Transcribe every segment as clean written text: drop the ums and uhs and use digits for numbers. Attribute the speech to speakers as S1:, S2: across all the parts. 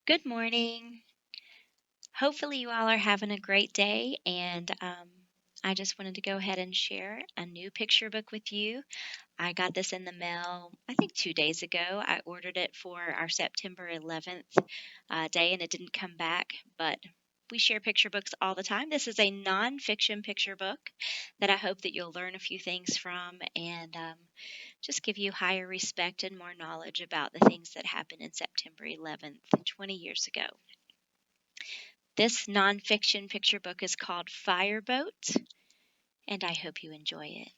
S1: Good morning. Hopefully, you all are having a great day. And I just wanted to go ahead and share a new picture book with you. I got this in the mail, I think 2 days ago. I ordered it for our September 11th day, and it didn't come back. But we share picture books all the time. This is a nonfiction picture book that I hope that you'll learn a few things from and just give you higher respect and more knowledge about the things that happened in September 11th, 20 years ago. This nonfiction picture book is called Fireboat, and I hope you enjoy it.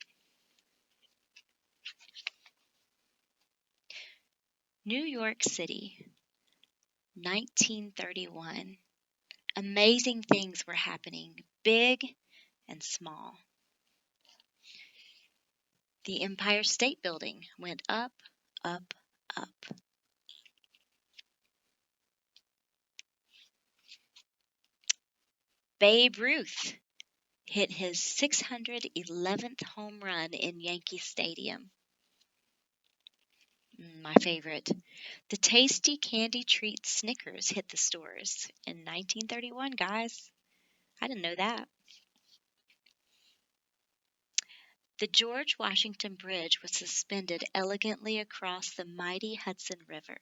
S1: New York City, 1931. Amazing things were happening, big and small. The Empire State Building went up, up, up. Babe Ruth hit his 611th home run in Yankee Stadium. My favorite. The tasty candy treat Snickers hit the stores in 1931, guys. I didn't know that. The George Washington Bridge was suspended elegantly across the mighty Hudson River.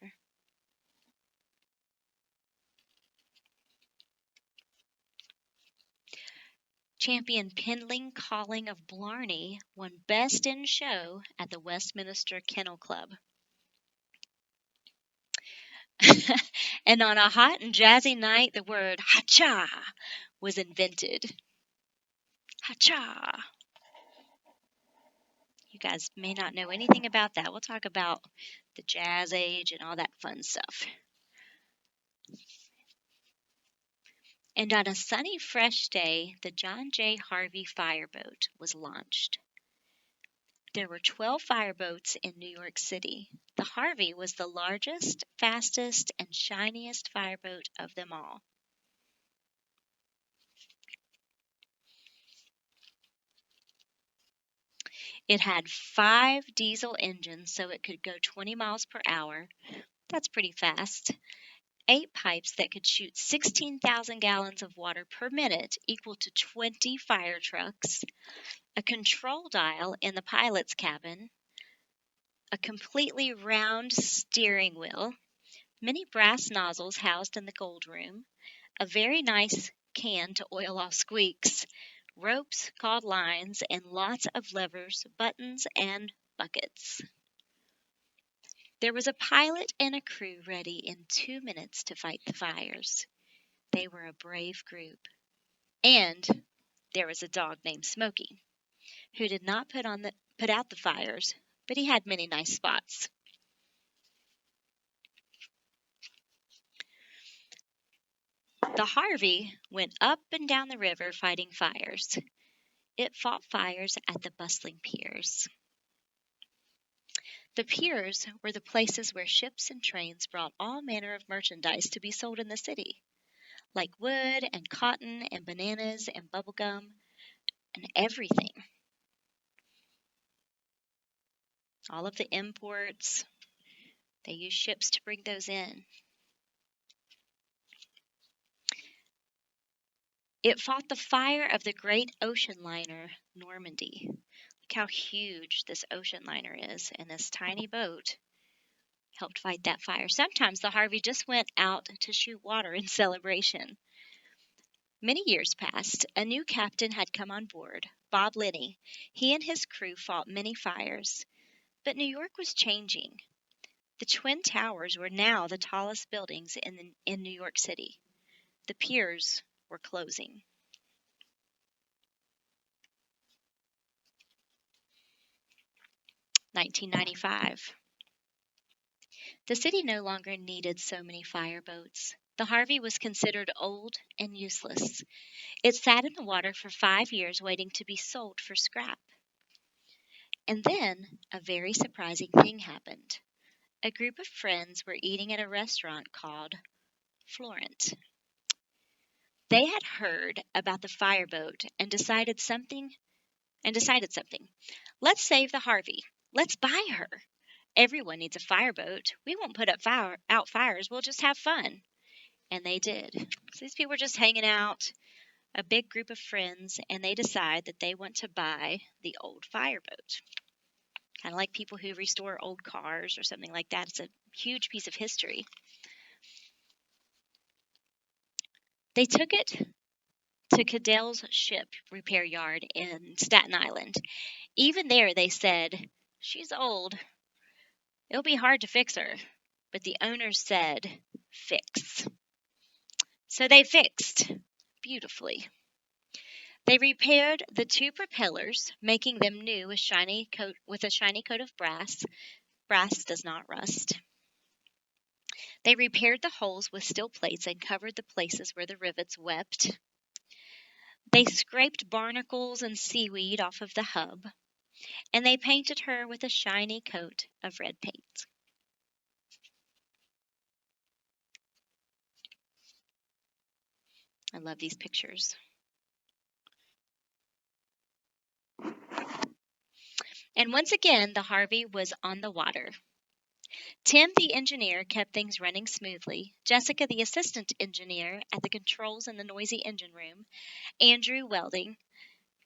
S1: Champion Pendling Calling of Blarney won Best in Show at the Westminster Kennel Club. And on a hot and jazzy night, the word "ha-cha" was invented. Ha-cha. You guys may not know anything about that. We'll talk about the jazz age and all that fun stuff. And on a sunny, fresh day, the John J. Harvey Fireboat was launched. There were 12 fireboats in New York City. The Harvey was the largest, fastest, and shiniest fireboat of them all. It had 5 diesel engines, so it could go 20 miles per hour. That's pretty fast. 8 pipes that could shoot 16,000 gallons of water per minute, equal to 20 fire trucks. A control dial in the pilot's cabin. A completely round steering wheel. Many brass nozzles housed in the gold room. A very nice can to oil off squeaks. Ropes called lines, and lots of levers, buttons, and buckets. There was a pilot and a crew ready in 2 minutes to fight the fires. They were a brave group. And there was a dog named Smokey, who did not put out the fires, but he had many nice spots. The Harvey went up and down the river fighting fires. It fought fires at the bustling piers. The piers were the places where ships and trains brought all manner of merchandise to be sold in the city, like wood and cotton and bananas and bubble gum and everything. All of the imports, they used ships to bring those in. It fought the fire of the great ocean liner Normandy. Look how huge this ocean liner is, and this tiny boat helped fight that fire. Sometimes the Harvey just went out to shoot water in celebration. Many years passed. A new captain had come on board, Bob Linney. He and his crew fought many fires. But New York was changing. The Twin Towers were now the tallest buildings in New York City. The piers were closing. (1995). The city no longer needed so many fireboats. The Harvey was considered old and useless. It sat in the water for 5 years waiting to be sold for scrap. And then a very surprising thing happened. A group of friends were eating at a restaurant called Florent. They had heard about the fireboat and decided something. Let's save the Harvey. Let's buy her. Everyone needs a fireboat. We won't put out fires. We'll just have fun. And they did. So these people were just hanging out, a big group of friends, and they decide that they want to buy the old fireboat. Kind of like people who restore old cars or something like that. It's a huge piece of history. They took it to Cadell's ship repair yard in Staten Island. Even there, they said, "She's old. It'll be hard to fix her." But the owners said, "Fix." So they fixed beautifully. They repaired the two propellers, making them new with a shiny coat of brass. Brass does not rust. They repaired the holes with steel plates and covered the places where the rivets wept. They scraped barnacles and seaweed off of the hub, and they painted her with a shiny coat of red paint. I love these pictures. And once again, the Harvey was on the water. Tim, the engineer, kept things running smoothly. Jessica, the assistant engineer, at the controls in the noisy engine room. Andrew welding.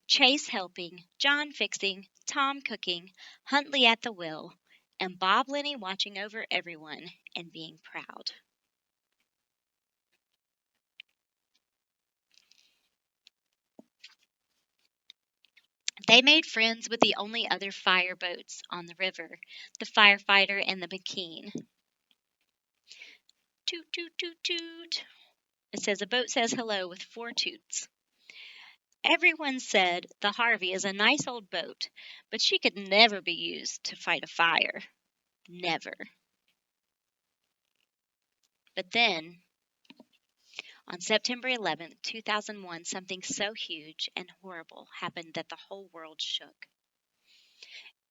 S1: Chase helping. John fixing. Tom cooking. Huntley at the wheel. And Bob Lenny watching over everyone and being proud. They made friends with the only other fireboats on the river, the Firefighter and the McKean. Toot, toot, toot, toot. It says a boat says hello with 4 toots. Everyone said the Harvey is a nice old boat, but she could never be used to fight a fire. Never. But then, on September 11th, 2001, something so huge and horrible happened that the whole world shook.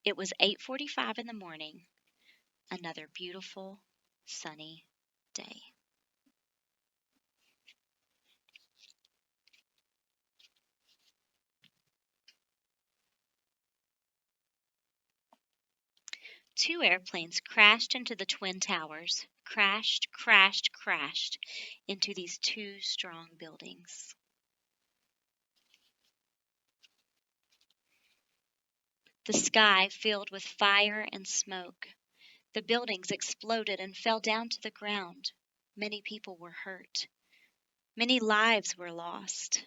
S1: It was 8:45 in the morning, another beautiful, sunny day. Two airplanes crashed into the Twin Towers. Crashed into these two strong buildings. The sky filled with fire and smoke. The buildings exploded and fell down to the ground. Many people were hurt. Many lives were lost.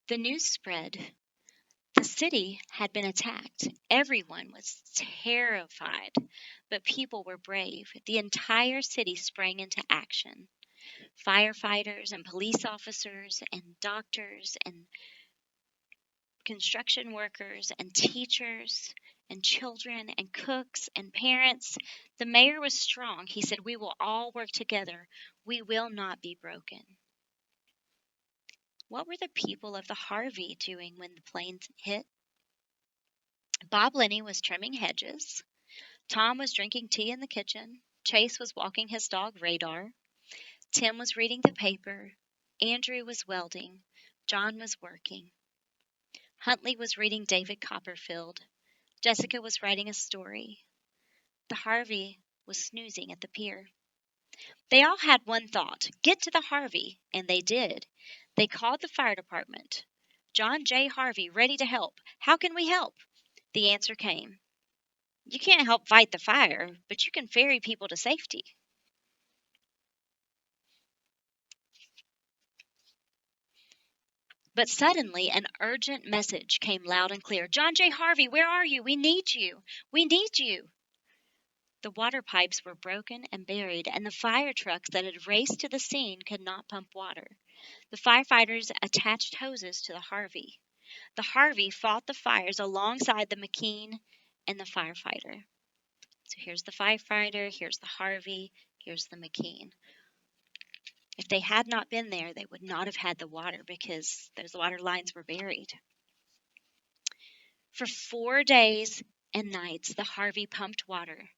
S1: The news spread. The city had been attacked. Everyone was terrified, but people were brave. The entire city sprang into action. Firefighters and police officers and doctors and construction workers and teachers and children and cooks and parents. The mayor was strong. He said, "We will all work together. We will not be broken." What were the people of the Harvey doing when the planes hit? Bob Lenny was trimming hedges. Tom was drinking tea in the kitchen. Chase was walking his dog Radar. Tim was reading the paper. Andrew was welding. John was working. Huntley was reading David Copperfield. Jessica was writing a story. The Harvey was snoozing at the pier. They all had one thought: get to the Harvey, and they did. They called the fire department. "John J. Harvey, ready to help. How can we help?" The answer came: "You can't help fight the fire, but you can ferry people to safety." But suddenly an urgent message came loud and clear. "John J. Harvey, where are you? We need you. We need you." The water pipes were broken and buried, and the fire trucks that had raced to the scene could not pump water. The firefighters attached hoses to the Harvey. The Harvey fought the fires alongside the McKean and the firefighter. So here's the firefighter, here's the Harvey, here's the McKean. If they had not been there, they would not have had the water because those water lines were buried. For 4 days and nights, the Harvey pumped water.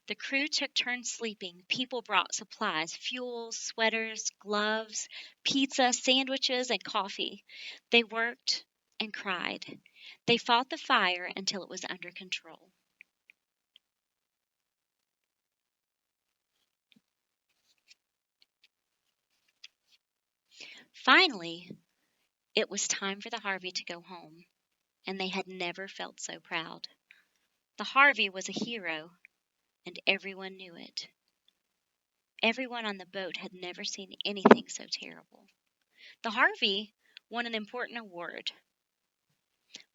S1: The crew took turns sleeping. People brought supplies: fuel, sweaters, gloves, pizza, sandwiches, and coffee. They worked and cried. They fought the fire until it was under control. Finally, it was time for the Harvey to go home, and they had never felt so proud. The Harvey was a hero, and everyone knew it. Everyone on the boat had never seen anything so terrible. The Harvey won an important award,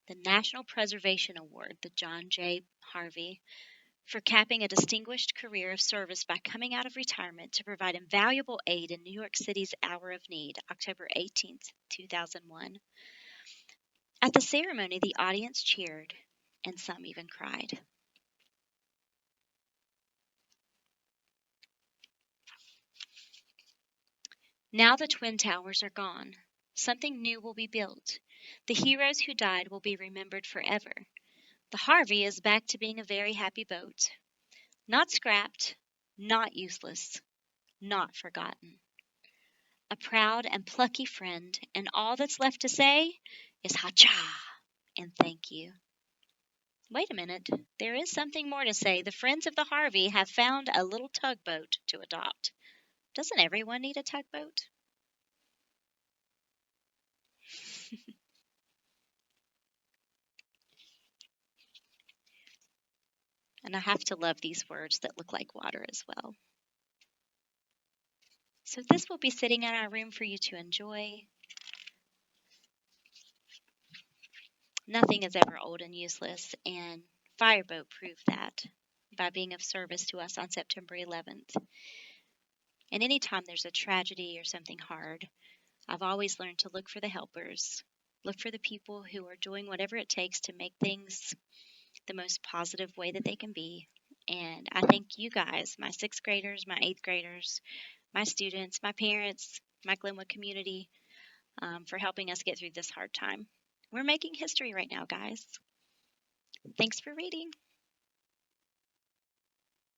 S1: the National Preservation Award, the John J. Harvey, for capping a distinguished career of service by coming out of retirement to provide invaluable aid in New York City's hour of need, October 18th, 2001. At the ceremony, the audience cheered, and some even cried. Now the Twin Towers are gone. Something new will be built. The heroes who died will be remembered forever. The Harvey is back to being a very happy boat. Not scrapped, not useless, not forgotten. A proud and plucky friend, and all that's left to say is ha-cha and thank you. Wait a minute, there is something more to say. The friends of the Harvey have found a little tugboat to adopt. Doesn't everyone need a tugboat? And I have to love these words that look like water as well. So this will be sitting in our room for you to enjoy. Nothing is ever old and useless, and Fireboat proved that by being of service to us on September 11th. And anytime there's a tragedy or something hard, I've always learned to look for the helpers, look for the people who are doing whatever it takes to make things the most positive way that they can be. And I thank you guys, my sixth graders, my eighth graders, my students, my parents, my Glenwood community, for helping us get through this hard time. We're making history right now, guys. Thanks for reading.